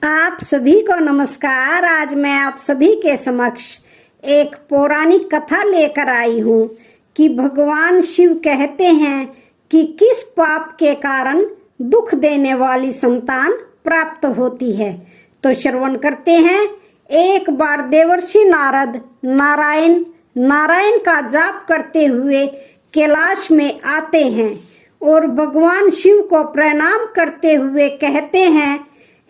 आप सभी को नमस्कार। आज मैं आप सभी के समक्ष एक पौराणिक कथा लेकर आई हूँ कि भगवान शिव कहते हैं कि किस पाप के कारण दुख देने वाली संतान प्राप्त होती है। तो श्रवण करते हैं। एक बार देवर्षि नारद नारायण का जाप करते हुए कैलाश में आते हैं और भगवान शिव को प्रणाम करते हुए कहते हैं,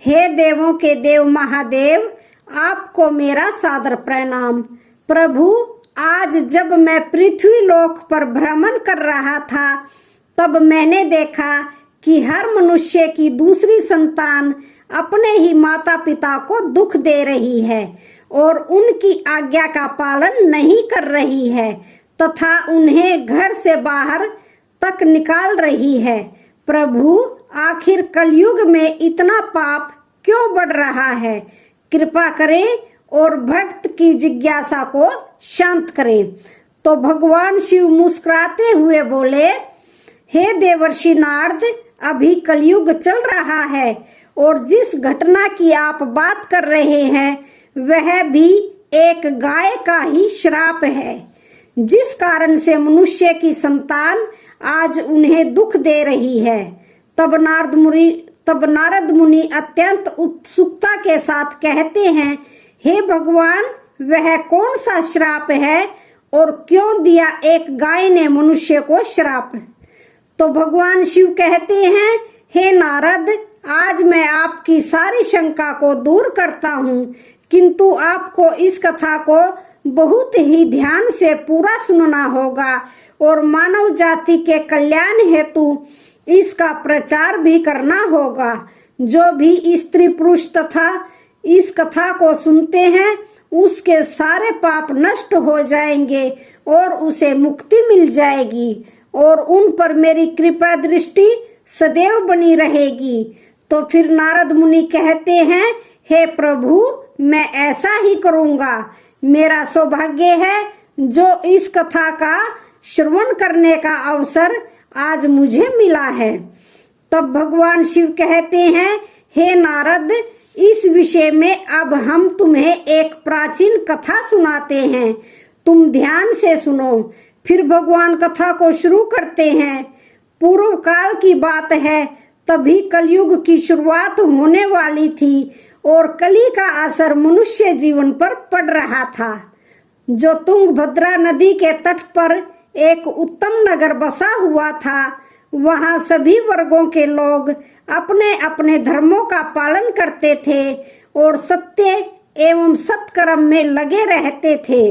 हे देवों के देव महादेव, आपको मेरा सादर प्रणाम। प्रभु, आज जब मैं पृथ्वी लोक पर भ्रमण कर रहा था तब मैंने देखा कि हर मनुष्य की दूसरी संतान अपने ही माता पिता को दुख दे रही है और उनकी आज्ञा का पालन नहीं कर रही है तथा उन्हें घर से बाहर तक निकाल रही है। प्रभु, आखिर कलयुग में इतना पाप क्यों बढ़ रहा है? कृपा करें और भक्त की जिज्ञासा को शांत करें। तो भगवान शिव मुस्कुराते हुए बोले, हे देवर्षि नारद, अभी कलयुग चल रहा है और जिस घटना की आप बात कर रहे हैं वह भी एक गाय का ही श्राप है, जिस कारण से मनुष्य की संतान आज उन्हें दुख दे रही है। तब नारद मुनि अत्यंत उत्सुकता के साथ कहते हैं, हे भगवान, वह कौन सा श्राप है और क्यों दिया एक गाय ने मनुष्य को श्राप? तो भगवान शिव कहते हैं, हे नारद, आज मैं आपकी सारी शंका को दूर करता हूँ, किंतु आपको इस कथा को बहुत ही ध्यान से पूरा सुनना होगा और मानव जाति के कल्याण हेतु इसका प्रचार भी करना होगा। जो भी स्त्री पुरुष तथा इस कथा को सुनते हैं उसके सारे पाप नष्ट हो जाएंगे और उसे मुक्ति मिल जाएगी और उन पर मेरी कृपा दृष्टि सदैव बनी रहेगी। तो फिर नारद मुनि कहते हैं, हे प्रभु, मैं ऐसा ही करूँगा। मेरा सौभाग्य है जो इस कथा का श्रवण करने का अवसर आज मुझे मिला है। तब भगवान शिव कहते हैं, हे नारद, इस विषय में अब हम तुम्हें एक प्राचीन कथा सुनाते हैं, तुम ध्यान से सुनो। फिर भगवान कथा को शुरू करते हैं। पूर्व काल की बात है, तभी कलयुग की शुरुआत होने वाली थी और कली का असर मनुष्य जीवन पर पड़ रहा था। जो तुंगभद्रा नदी के तट पर एक उत्तम नगर बसा हुआ था, वहां सभी वर्गों के लोग अपने अपने धर्मों का पालन करते थे और सत्य एवं सत्कर्म में लगे रहते थे।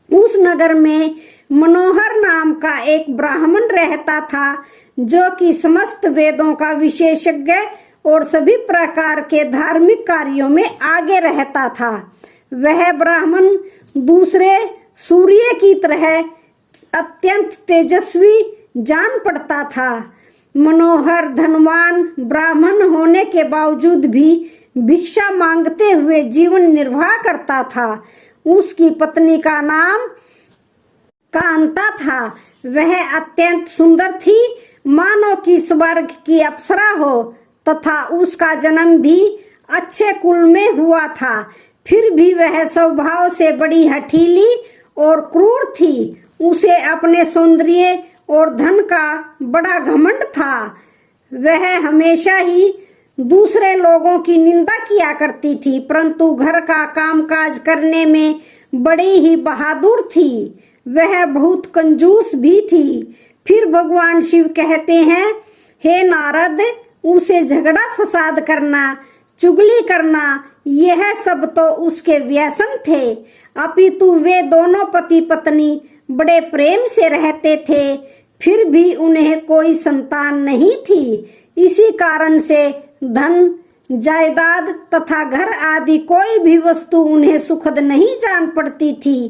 उस नगर में मनोहर नाम का एक ब्राह्मण रहता था, जो कि समस्त वेदों का विशेषज्ञ और सभी प्रकार के धार्मिक कार्यों में आगे रहता था। वह ब्राह्मण दूसरे सूर्य की तरह अत्यंत तेजस्वी जान पड़ता था। मनोहर धनवान ब्राह्मण होने के बावजूद भी भिक्षा मांगते हुए जीवन निर्वाह करता था। उसकी पत्नी का नाम कांता था। वह अत्यंत सुंदर थी, मानो कि स्वर्ग की अप्सरा हो, तथा उसका जन्म भी अच्छे कुल में हुआ था। फिर भी वह स्वभाव से बड़ी हठीली और क्रूर थी। उसे अपने सौंदर्य और धन का बड़ा घमंड था। वह हमेशा ही दूसरे लोगों की निंदा किया करती थी, परंतु घर का कामकाज करने में बड़ी ही बहादुर थी। वह बहुत कंजूस भी थी। फिर भगवान शिव कहते हैं, हे नारद, उसे झगड़ा फसाद करना, चुगली करना, यह सब तो उसके व्यसन थे, अपितु वे दोनों पति पत्नी बड़े प्रेम से रहते थे। फिर भी उन्हें कोई संतान नहीं थी। इसी कारण से धन, जायदाद तथा घर आदि कोई भी वस्तु उन्हें सुखद नहीं जान पड़ती थी।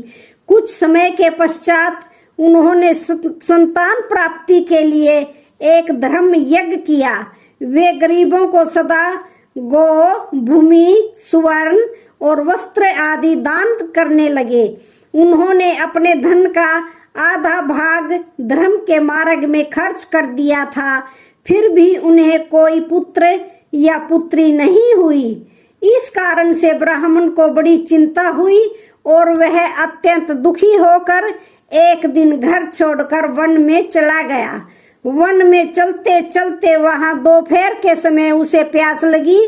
कुछ समय के पश्चात उन्होंने संतान प्राप्ति के लिए एक धर्म यज्ञ किया। वे गरीबों को सदा गौ, भूमि, सुवर्ण और वस्त्र आदि दान करने लगे। उन्होंने अपने धन का आधा भाग धर्म के मार्ग में खर्च कर दिया था। फिर भी उन्हें कोई पुत्र या पुत्री नहीं हुई। इस कारण से ब्राह्मण को बड़ी चिंता हुई और वह अत्यंत दुखी होकर एक दिन घर छोड़कर वन में चला गया। वन में चलते चलते वहां दोपहर के समय उसे प्यास लगी,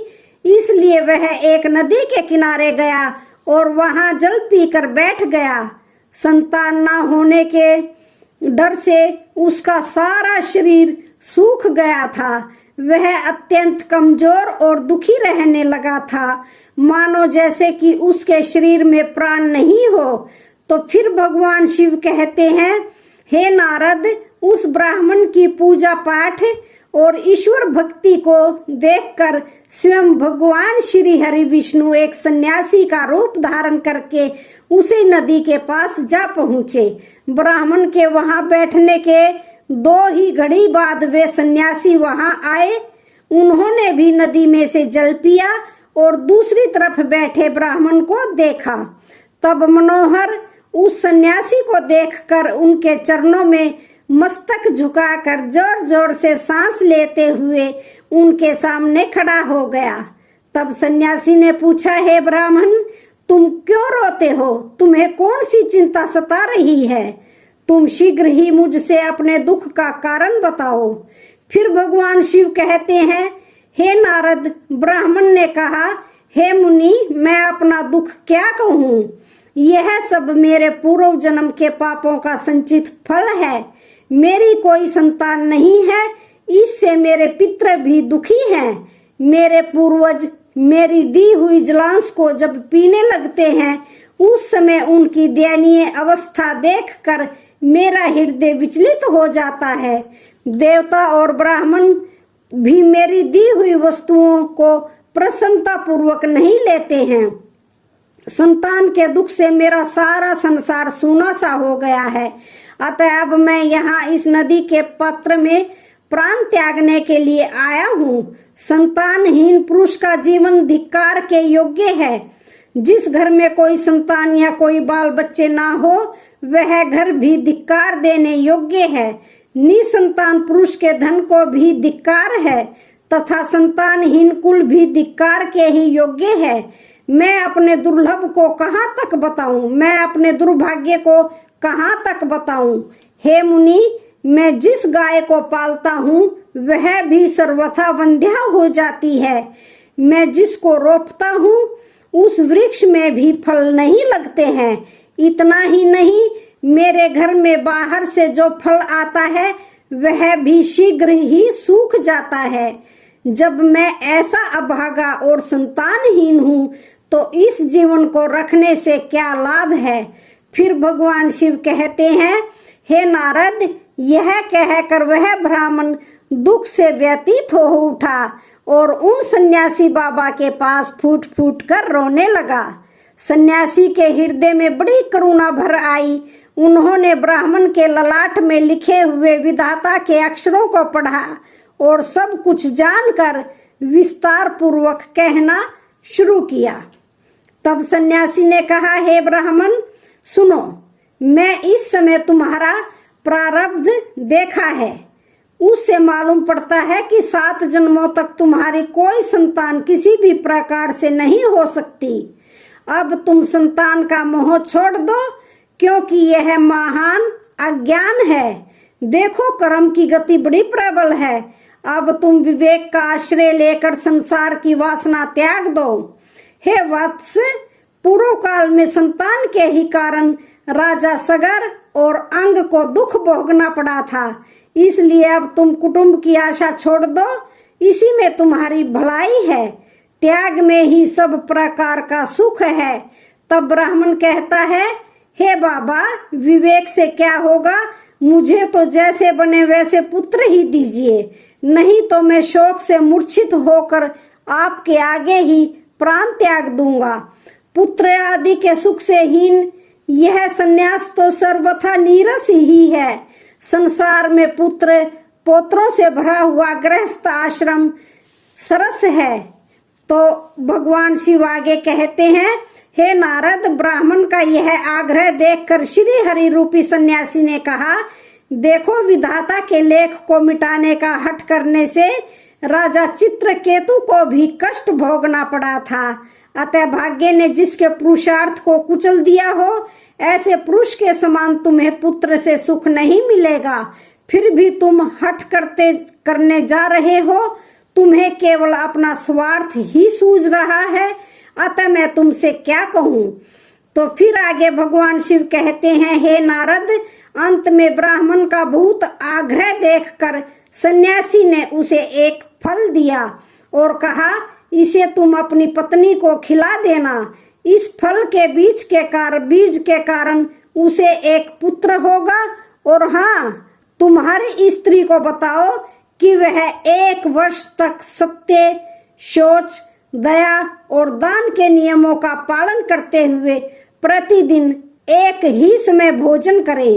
इसलिए वह एक नदी के किनारे गया और वहां जल पीकर बैठ गया। संतान न होने के डर से उसका सारा शरीर सूख गया था। वह अत्यंत कमजोर और दुखी रहने लगा था, मानो जैसे कि उसके शरीर में प्राण नहीं हो। तो फिर भगवान शिव कहते हैं, हे नारद, उस ब्राह्मण की पूजा पाठ और ईश्वर भक्ति को देखकर स्वयं भगवान श्री हरि विष्णु एक सन्यासी का रूप धारण करके उसी नदी के पास जा पहुँचे। ब्राह्मण के वहां बैठने के 2 ही घड़ी बाद वे सन्यासी वहां आए। उन्होंने भी नदी में से जल पिया और दूसरी तरफ बैठे ब्राह्मण को देखा। तब मनोहर उस सन्यासी को देखकर उनके चरणों में मस्तक झुकाकर जोर जोर से सांस लेते हुए उनके सामने खड़ा हो गया। तब सन्यासी ने पूछा, हे ब्राह्मण, तुम क्यों रोते हो? तुम्हें कौन सी चिंता सता रही है? तुम शीघ्र ही मुझसे अपने दुख का कारण बताओ। फिर भगवान शिव कहते हैं, हे नारद, ब्राह्मण ने कहा, हे मुनि, मैं अपना दुख क्या कहूँ? यह सब मेरे पूर्व जन्म के पापों का संचित फल है। मेरी कोई संतान नहीं है, इससे मेरे पितृ भी दुखी हैं। मेरे पूर्वज मेरी दी हुई जलांश को जब पीने लगते हैं, उस समय उनकी दयनीय अवस्था देखकर मेरा हृदय विचलित हो जाता है। देवता और ब्राह्मण भी मेरी दी हुई वस्तुओं को प्रसन्नता पूर्वक नहीं लेते हैं। संतान के दुख से मेरा सारा संसार सूना सा हो गया है। अतः अब मैं यहाँ इस नदी के पात्र में प्राण त्यागने के लिए आया हूँ। संतानहीन पुरुष का जीवन धिक्कार के योग्य है। जिस घर में कोई संतान या कोई बाल बच्चे ना हो, वह घर भी धिक्कार देने योग्य है। निसंतान पुरुष के धन को भी धिक्कार है तथा संतानहीन कुल भी धिक्कार के ही योग्य है। मैं अपने दुर्लभ को कहाँ तक बताऊं? मैं अपने दुर्भाग्य को कहाँ तक बताऊं? हे मुनि, मैं जिस गाय को पालता हूँ वह भी सर्वथा वंध्या हो जाती है। मैं जिसको रोपता हूँ उस वृक्ष में भी फल नहीं लगते हैं। इतना ही नहीं, मेरे घर में बाहर से जो फल आता है वह भी शीघ्र ही सूख जाता है। जब मैं ऐसा अभागा और संतानहीन हूँ तो इस जीवन को रखने से क्या लाभ है? फिर भगवान शिव कहते हैं, हे नारद, यह कहकर वह ब्राह्मण दुख से व्यतीत हो उठा और उन सन्यासी बाबा के पास फूट फूट कर रोने लगा। सन्यासी के हृदय में बड़ी करुणा भर आई। उन्होंने ब्राह्मण के ललाट में लिखे हुए विधाता के अक्षरों को पढ़ा और सब कुछ जानकर विस्तार पूर्वक कहना शुरू किया। तब सन्यासी ने कहा, हे ब्राह्मण, सुनो, मैं इस समय तुम्हारा प्रारब्ध देखा है। उससे मालूम पड़ता है कि 7 जन्मों तक तुम्हारी कोई संतान किसी भी प्रकार से नहीं हो सकती। अब तुम संतान का मोह छोड़ दो, क्योंकि यह महान अज्ञान है। देखो, कर्म की गति बड़ी प्रबल है। अब तुम विवेक का आश्रय लेकर संसार की वासना त्याग दो। हे वत्स, पूर्व काल में संतान के ही कारण राजा सगर और अंग को दुख भोगना पड़ा था। इसलिए अब तुम कुटुंब की आशा छोड़ दो, इसी में तुम्हारी भलाई है। त्याग में ही सब प्रकार का सुख है। तब ब्राह्मण कहता है, हे बाबा, विवेक से क्या होगा? मुझे तो जैसे बने वैसे पुत्र ही दीजिए, नहीं तो मैं शोक से मूर्छित होकर आपके आगे ही प्राण त्याग दूंगा। पुत्र आदि के सुख से हीन यह सन्यास तो सर्वथा नीरस ही है। संसार में पुत्र पौत्रों से भरा हुआ गृहस्थ आश्रम सरस है। तो भगवान शिव आगे कहते हैं, हे नारद, ब्राह्मण का यह आग्रह देखकर श्री हरि रूपी सन्यासी ने कहा, देखो, विधाता के लेख को मिटाने का हठ करने से राजा चित्रकेतु को भी कष्ट भोगना पड़ा था। अतः भाग्य ने जिसके पुरुषार्थ को कुचल दिया हो, ऐसे पुरुष के समान तुम्हें पुत्र से सुख नहीं मिलेगा। फिर भी तुम हठ करने जा रहे हो। तुम्हें केवल अपना स्वार्थ ही सूझ रहा है। अतः मैं तुमसे क्या कहूँ। तो फिर आगे भगवान शिव कहते हैं, हे नारद, अंत में ब्राह्मण का बहुत आग्रह देखकर सन्यासी ने उसे एक फल दिया और कहा, इसे तुम अपनी पत्नी को खिला देना। इस फल के बीज के कारण उसे एक पुत्र होगा। और हाँ, तुम्हारी स्त्री को बताओ कि वह 1 वर्ष तक सत्य, शौच, दया और दान के नियमों का पालन करते हुए प्रतिदिन एक ही समय भोजन करे।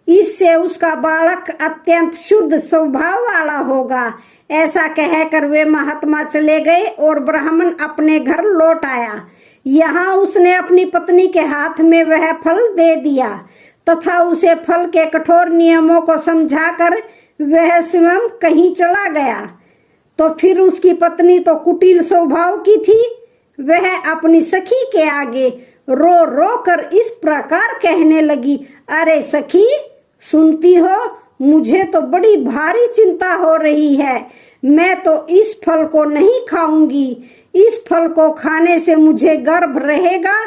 इससे उसका बालक अत्यंत शुद्ध स्वभाव वाला होगा। ऐसा कहकर वे महात्मा चले गए और ब्राह्मण अपने घर लौट आया। यहाँ उसने अपनी पत्नी के हाथ में वह फल दे दिया तथा उसे फल के कठोर नियमों को समझाकर वह स्वयं कहीं चला गया। तो फिर उसकी पत्नी तो कुटिल स्वभाव की थी। वह अपनी सखी के आगे रो रो कर इस प्रकार कहने लगी, अरे सखी, सुनती हो, मुझे तो बड़ी भारी चिंता हो रही है। मैं तो इस फल को नहीं खाऊंगी। इस फल को खाने से मुझे गर्भ रहेगा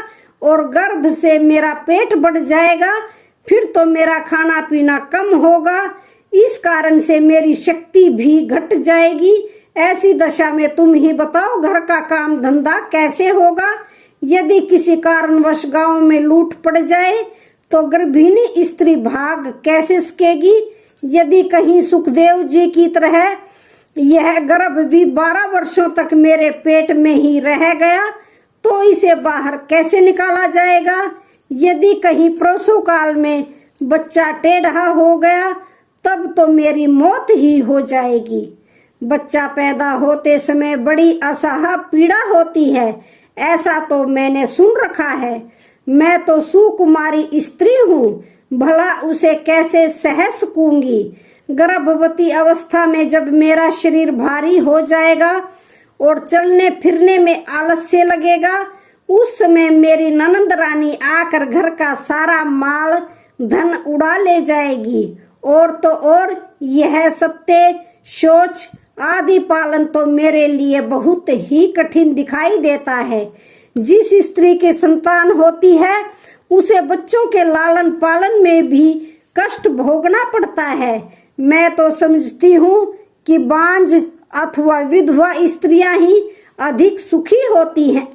और गर्भ से मेरा पेट बढ़ जाएगा। फिर तो मेरा खाना पीना कम होगा। इस कारण से मेरी शक्ति भी घट जाएगी। ऐसी दशा में तुम ही बताओ, घर का काम धंधा कैसे होगा। यदि किसी कारणवश गांव में लूट पड़ जाए तो गर्भिणी स्त्री भाग कैसे सकेगी। यदि कहीं सुखदेव जी की तरह यह गर्भ भी 12 वर्षों तक मेरे पेट में ही रह गया तो इसे बाहर कैसे निकाला जाएगा। यदि कहीं प्रसव काल में बच्चा टेढ़ा हो गया तब तो मेरी मौत ही हो जाएगी। बच्चा पैदा होते समय बड़ी असह्य पीड़ा होती है, ऐसा तो मैंने सुन रखा है। मैं तो सुकुमारी स्त्री हूँ, भला उसे कैसे सह सकूंगी। गर्भवती अवस्था में जब मेरा शरीर भारी हो जाएगा और चलने फिरने में आलस्य लगेगा, उस समय मेरी ननंद रानी आकर घर का सारा माल धन उड़ा ले जाएगी। और तो और यह सत्य, शौच आदि पालन तो मेरे लिए बहुत ही कठिन दिखाई देता है। जिस स्त्री की संतान होती है उसे बच्चों के लालन पालन में भी कष्ट भोगना पड़ता है। मैं तो समझती हूँ कि बांझ अथवा विधवा स्त्रियां ही अधिक सुखी होती हैं।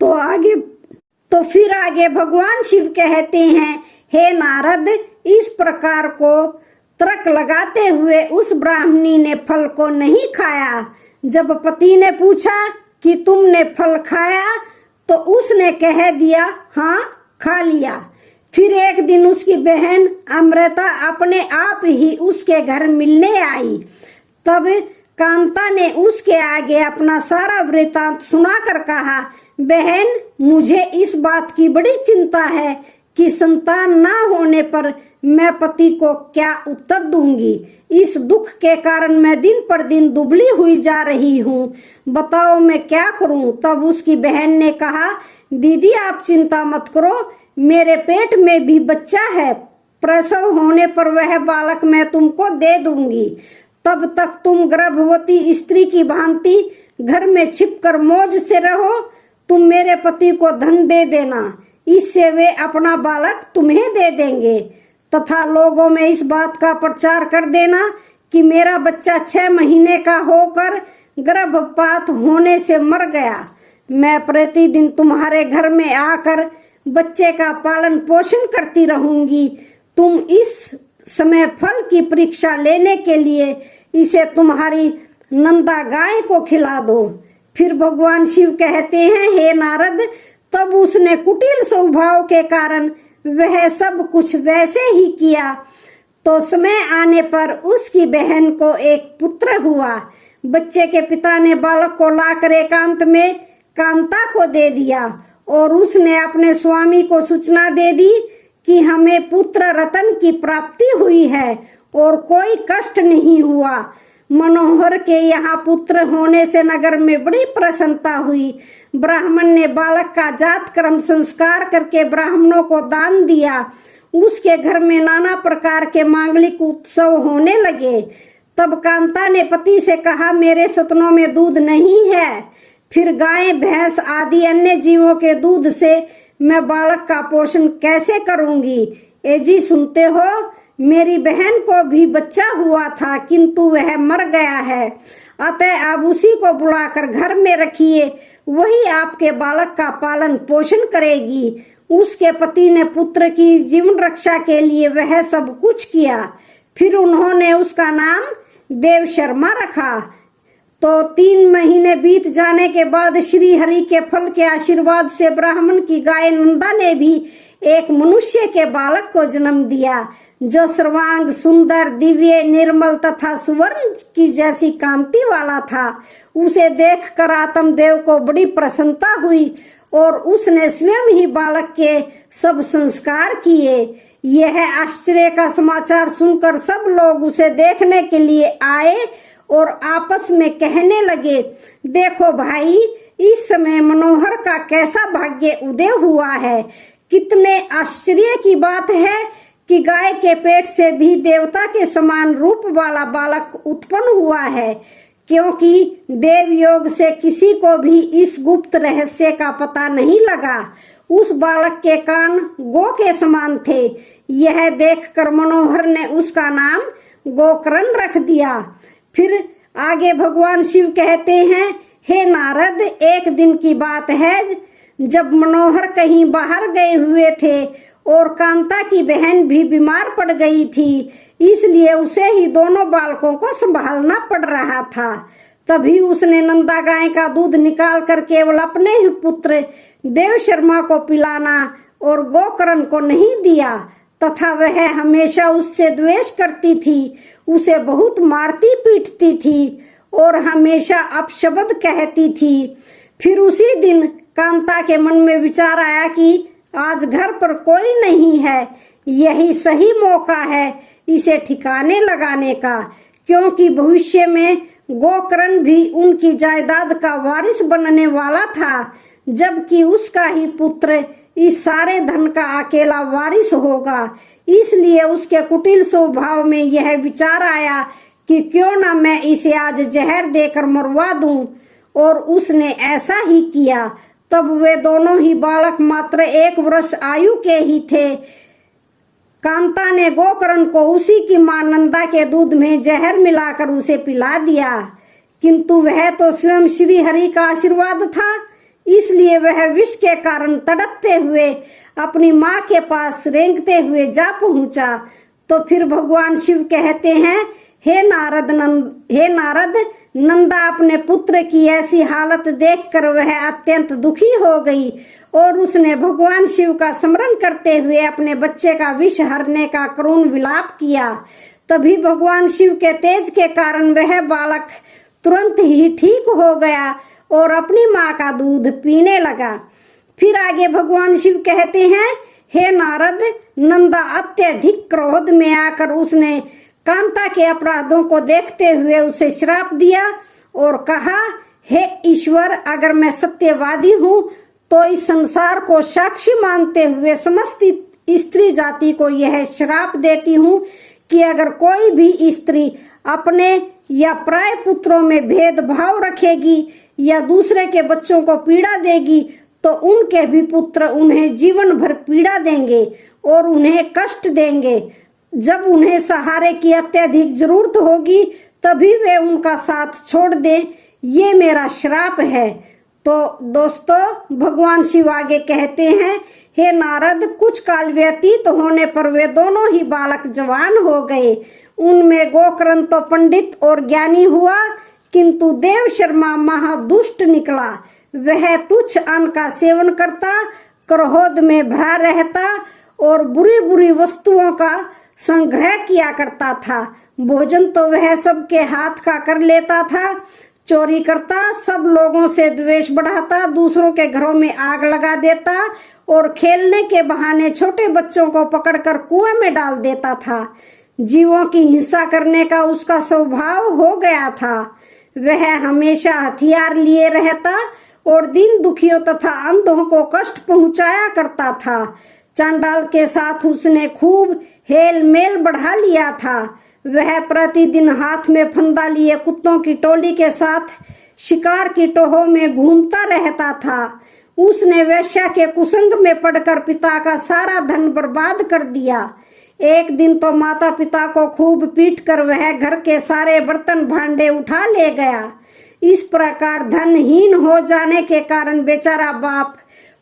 तो फिर आगे भगवान शिव कहते हैं, हे नारद, इस प्रकार को तर्क लगाते हुए उस ब्राह्मणी ने फल को नहीं खाया। जब पति ने पूछा कि तुमने फल खाया तो उसने कह दिया, हाँ खा लिया। फिर एक दिन उसकी बहन अमृता अपने आप ही उसके घर मिलने आई। तब कांता ने उसके आगे अपना सारा वृतांत सुनाकर कहा, बहन, मुझे इस बात की बड़ी चिंता है कि संतान ना होने पर मैं पति को क्या उत्तर दूंगी। इस दुख के कारण मैं दिन पर दिन दुबली हुई जा रही हूँ। बताओ मैं क्या करूँ। तब उसकी बहन ने कहा, दीदी आप चिंता मत करो, मेरे पेट में भी बच्चा है। प्रसव होने पर वह बालक मैं तुमको दे दूंगी। तब तक तुम गर्भवती स्त्री की भांति घर में छिपकर मौज से रहो। तुम मेरे पति को धन दे देना, इससे वे अपना बालक तुम्हें दे देंगे। तथा लोगों में इस बात का प्रचार कर देना कि मेरा बच्चा 6 महीने का होकर गर्भपात होने से मर गया। मैं प्रतिदिन तुम्हारे घर में आकर बच्चे का पालन पोषण करती रहूंगी। तुम इस समय फल की परीक्षा लेने के लिए इसे तुम्हारी नंदा गाय को खिला दो। फिर भगवान शिव कहते हैं, हे नारद, तब उसने कुटिल स्वभाव के कारण वह सब कुछ वैसे ही किया। तो समय आने पर उसकी बहन को एक पुत्र हुआ। बच्चे के पिता ने बालक को लाकर एकांत में कांता को दे दिया और उसने अपने स्वामी को सूचना दे दी कि हमें पुत्र रतन की प्राप्ति हुई है और कोई कष्ट नहीं हुआ। मनोहर के यहाँ पुत्र होने से नगर में बड़ी प्रसन्नता हुई। ब्राह्मण ने बालक का जात कर्म संस्कार करके ब्राह्मणों को दान दिया। उसके घर में नाना प्रकार के मांगलिक उत्सव होने लगे। तब कांता ने पति से कहा, मेरे सतनों में दूध नहीं है, फिर गाय भैंस आदि अन्य जीवों के दूध से मैं बालक का पोषण कैसे करूंगी। ए जी सुनते हो, मेरी बहन को भी बच्चा हुआ था किंतु वह मर गया है, अतः आप उसी को बुलाकर घर में रखिए, वही आपके बालक का पालन पोषण करेगी। उसके पति ने पुत्र की जीवन रक्षा के लिए वह सब कुछ किया। फिर उन्होंने उसका नाम देव शर्मा रखा। तो 3 महीने बीत जाने के बाद श्री हरि के फल के आशीर्वाद से ब्राह्मण की गाय नंदा ने भी एक मनुष्य के बालक को जन्म दिया, जो सर्वांग सुंदर, दिव्य, निर्मल तथा सुवर्ण की जैसी कांति वाला था। उसे देखकर आत्मदेव को बड़ी प्रसन्नता हुई और उसने स्वयं ही बालक के सब संस्कार किए। यह आश्चर्य का समाचार सुनकर सब लोग उसे देखने के लिए आए और आपस में कहने लगे, देखो भाई, इस समय मनोहर का कैसा भाग्य उदय हुआ है। कितने आश्चर्य की बात है कि गाय के पेट से भी देवता के समान रूप वाला बालक उत्पन्न हुआ है, क्योंकि देव योग से किसी को भी इस गुप्त रहस्य का पता नहीं लगा। उस बालक के कान गो के समान थे। यह देखकर मनोहर ने उसका नाम गोकर्ण रख दिया। फिर आगे भगवान शिव कहते हैं, हे नारद, एक दिन की बात है जब मनोहर कहीं बाहर गए हुए थे और कांता की बहन भी बीमार पड़ गई थी, इसलिए उसे ही दोनों बालकों को संभालना पड़ रहा था। तभी उसने नंदा गाय का दूध निकाल कर केवल अपने ही पुत्र देव शर्मा को पिलाना और गोकर्ण को नहीं दिया, तथा वह हमेशा उससे द्वेष करती थी, उसे बहुत मारती पीटती थी और हमेशा अपशब्द कहती थी। फिर उसी दिन कांता के मन में विचार आया कि आज घर पर कोई नहीं है, यही सही मौका है इसे ठिकाने लगाने का, क्योंकि भविष्य में गोकर्ण भी उनकी जायदाद का वारिस बनने वाला था, जबकि उसका ही पुत्र इस सारे धन का अकेला वारिस होगा। इसलिए उसके कुटिल स्वभाव में यह विचार आया कि क्यों ना मैं इसे आज जहर देकर मरवा दूं, और उसने ऐसा ही किया। तब वे दोनों ही बालक मात्र 1 वर्ष आयु के ही थे। कांता ने गोकर्ण को उसी की मां नंदा के दूध में जहर मिलाकर उसे पिला दिया, किंतु वह तो स्वयं श्री हरि का आशीर्वाद था, इसलिए वह विष के कारण तड़पते हुए अपनी माँ के पास रेंगते हुए जा पहुंचा। तो फिर भगवान शिव कहते हैं, हे नारद, नंदा अपने पुत्र की ऐसी हालत देखकर वह अत्यंत दुखी हो गई और उसने भगवान शिव का स्मरण करते हुए अपने बच्चे का विष हरने का करुण विलाप किया। तभी भगवान शिव के तेज के कारण वह बालक तुरंत ही ठीक हो गया और अपनी माँ का दूध पीने लगा। फिर आगे भगवान शिव कहते हैं, हे नारद, नंदा अत्यधिक क्रोध में आकर उसने कांता के अपराधों को देखते हुए उसे श्राप दिया और कहा, हे ईश्वर, अगर मैं सत्यवादी हूँ तो इस संसार को साक्षी मानते हुए समस्त स्त्री जाति को यह श्राप देती हूँ कि अगर कोई भी स्त्री अपने या प्राय पुत्रों में भेदभाव रखेगी या दूसरे के बच्चों को पीड़ा देगी तो उनके भी पुत्र उन्हें जीवन भर पीड़ा देंगे और उन्हें कष्ट देंगे। जब उन्हें सहारे की अत्यधिक जरूरत होगी तभी वे उनका साथ छोड़ दें, ये मेरा श्राप है। तो दोस्तों, भगवान शिव आगे कहते हैं, हे नारद, कुछ काल व्यतीत होने पर वे दोनों ही बालक जवान हो गए। उनमें गोकर्ण तो पंडित और ज्ञानी हुआ, किंतु देव शर्मा महादुष्ट निकला। वह तुच्छ अन्न का सेवन करता, क्रोध में भरा रहता और बुरी बुरी वस्तुओं का संग्रह किया करता था। भोजन तो वह सबके हाथ का कर लेता था, चोरी करता, सब लोगों से द्वेष बढ़ाता, दूसरों के घरों में आग लगा देता और खेलने के बहाने छोटे बच्चों को पकड़कर कुएं में डाल देता था। जीवों की हिंसा करने का उसका स्वभाव हो गया था। वह हमेशा हथियार लिए रहता और दीन दुखियों तथा अंधों को कष्ट पहुंचाया करता था। चांडाल के साथ उसने खूब हेल मेल बढ़ा लिया था। वह प्रतिदिन हाथ में फंदा लिए कुत्तों की टोली के साथ शिकार की टोहों में घूमता रहता था। उसने वेश्या के कुसंग में पड़कर पिता का सारा धन बर्बाद कर दिया। एक दिन तो माता पिता को खूब पीटकर वह घर के सारे बर्तन भांडे उठा ले गया। इस प्रकार धनहीन हो जाने के कारण बेचारा बाप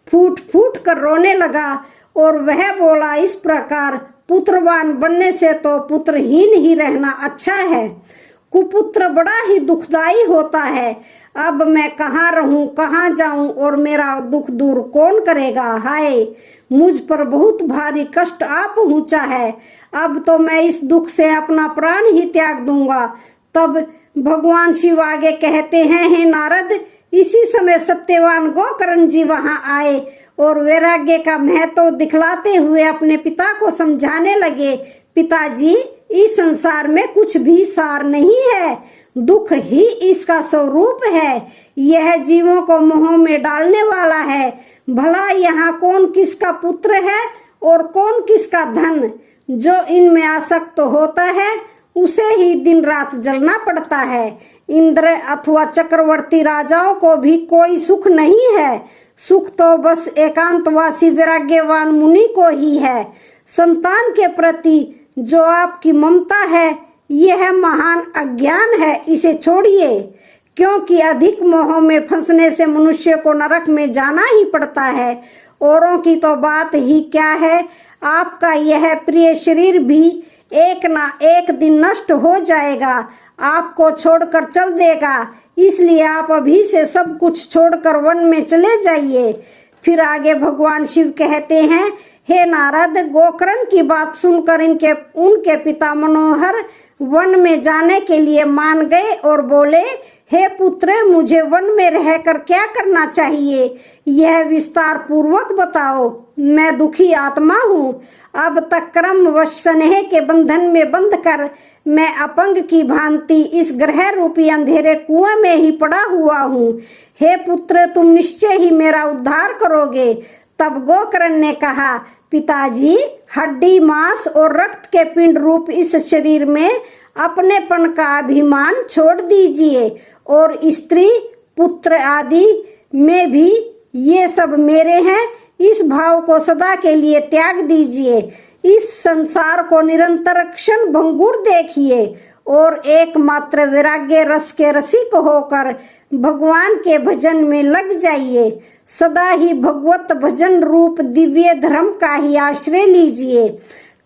फूट फूट कर रोने लगा और वह बोला इस प्रकार, पुत्रवान बनने से तो पुत्रहीन ही रहना अच्छा है। कुपुत्र बड़ा ही दुखदाई होता है। अब मैं कहाँ रहूं, कहाँ जाऊं और मेरा दुख दूर कौन करेगा। हाय, मुझ पर बहुत भारी कष्ट आ पहुंचा है। अब तो मैं इस दुख से अपना प्राण ही त्याग दूंगा। तब भगवान शिव आगे कहते हैं, हे नारद, इसी समय सत्यवान गोकर्ण जी वहां आए और वैराग्य का महत्व दिखलाते हुए अपने पिता को समझाने लगे, पिताजी, इस संसार में कुछ भी सार नहीं है, दुख ही इसका स्वरूप है। यह जीवों को मोह में डालने वाला है। भला यहाँ कौन किसका पुत्र है और कौन किसका धन। जो इनमें आसक्त होता है उसे ही दिन रात जलना पड़ता है। इंद्र अथवा चक्रवर्ती राजाओं को भी कोई सुख नहीं है। सुख तो बस एकांतवासी वैराग्यवान मुनि को ही है। संतान के प्रति जो आपकी ममता है यह महान अज्ञान है, इसे छोड़िए, क्योंकि अधिक मोह में फंसने से मनुष्य को नरक में जाना ही पड़ता है। औरों की तो बात ही क्या है, आपका यह प्रिय शरीर भी एक ना एक दिन नष्ट हो जाएगा, आपको छोड़कर चल देगा। इसलिए आप अभी से सब कुछ छोड़कर वन में चले जाइए। फिर आगे भगवान शिव कहते हैं, हे नारद, गोकर्ण की बात सुनकर उनके पिता मनोहर वन में जाने के लिए मान गए और बोले, हे पुत्र, मुझे वन में रहकर क्या करना चाहिए, यह विस्तार पूर्वक बताओ। मैं दुखी आत्मा हूँ। अब तक क्रमवश स्नेह के बंधन में बंध कर मैं अपंग की भांति इस ग्रह रूपी अंधेरे कुएं में ही पड़ा हुआ हूँ। हे पुत्र, तुम निश्चय ही मेरा उद्धार करोगे। तब गोकर्ण ने कहा, पिताजी, हड्डी मांस और रक्त के पिंड रूप इस शरीर में अपनेपन का अभिमान छोड़ दीजिए और स्त्री पुत्र आदि में भी ये सब मेरे हैं, इस भाव को सदा के लिए त्याग दीजिए। इस संसार को निरंतर क्षण भंगुर देखिए और एकमात्र वैराग्य रस के रसिक होकर भगवान के भजन में लग जाइए। सदा ही भगवत भजन रूप दिव्य धर्म का ही आश्रय लीजिए।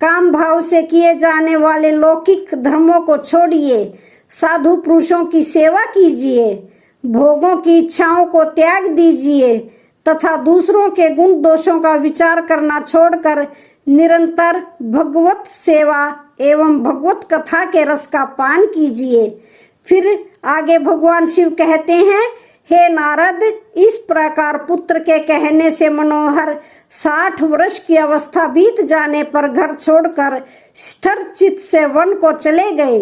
काम भाव से किए जाने वाले लौकिक धर्मों को छोड़िए। साधु पुरुषों की सेवा कीजिए। भोगों की इच्छाओं को त्याग दीजिए तथा दूसरों के गुण दोषों का विचार करना छोड़कर निरंतर भगवत सेवा एवं भगवत कथा के रस का पान कीजिए। फिर आगे भगवान शिव कहते हैं, हे नारद, इस प्रकार पुत्र के कहने से मनोहर 60 वर्ष की अवस्था बीत जाने पर घर छोड़कर स्थिर चित्त से वन को चले गए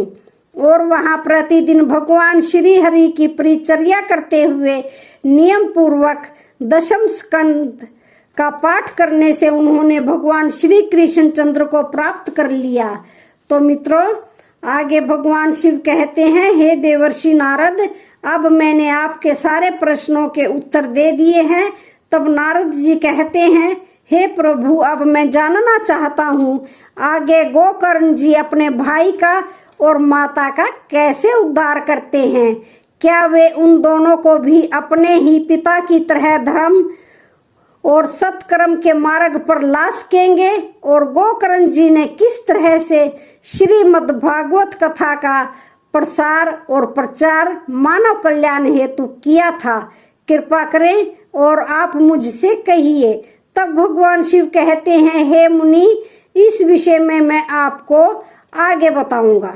और वहां प्रतिदिन भगवान श्री हरि की परिचर्या करते हुए नियम पूर्वक दशम स्कंद का पाठ करने से उन्होंने भगवान श्री कृष्ण चंद्र को प्राप्त कर लिया। तो मित्रों, आगे भगवान शिव कहते हैं, हे देवर्षि नारद, अब मैंने आपके सारे प्रश्नों के उत्तर दे दिए हैं। तब नारद जी कहते हैं, हे प्रभु, अब मैं जानना चाहता हूँ आगे गोकर्ण जी अपने भाई का और माता का कैसे उद्धार करते हैं। क्या वे उन दोनों को भी अपने ही पिता की तरह धर्म और सत्कर्म के मार्ग पर ला सकेंगे? और गोकर्ण जी ने किस तरह से श्रीमद् भागवत कथा का प्रसार और प्रचार मानव कल्याण हेतु किया था, कृपा करें और आप मुझसे कहिए। तब भगवान शिव कहते हैं, हे मुनि, इस विषय में मैं आपको आगे बताऊंगा।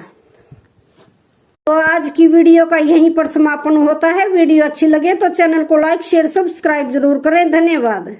तो आज की वीडियो का यहीं पर समापन होता है। वीडियो अच्छी लगे तो चैनल को लाइक शेयर सब्सक्राइब जरूर करें। धन्यवाद।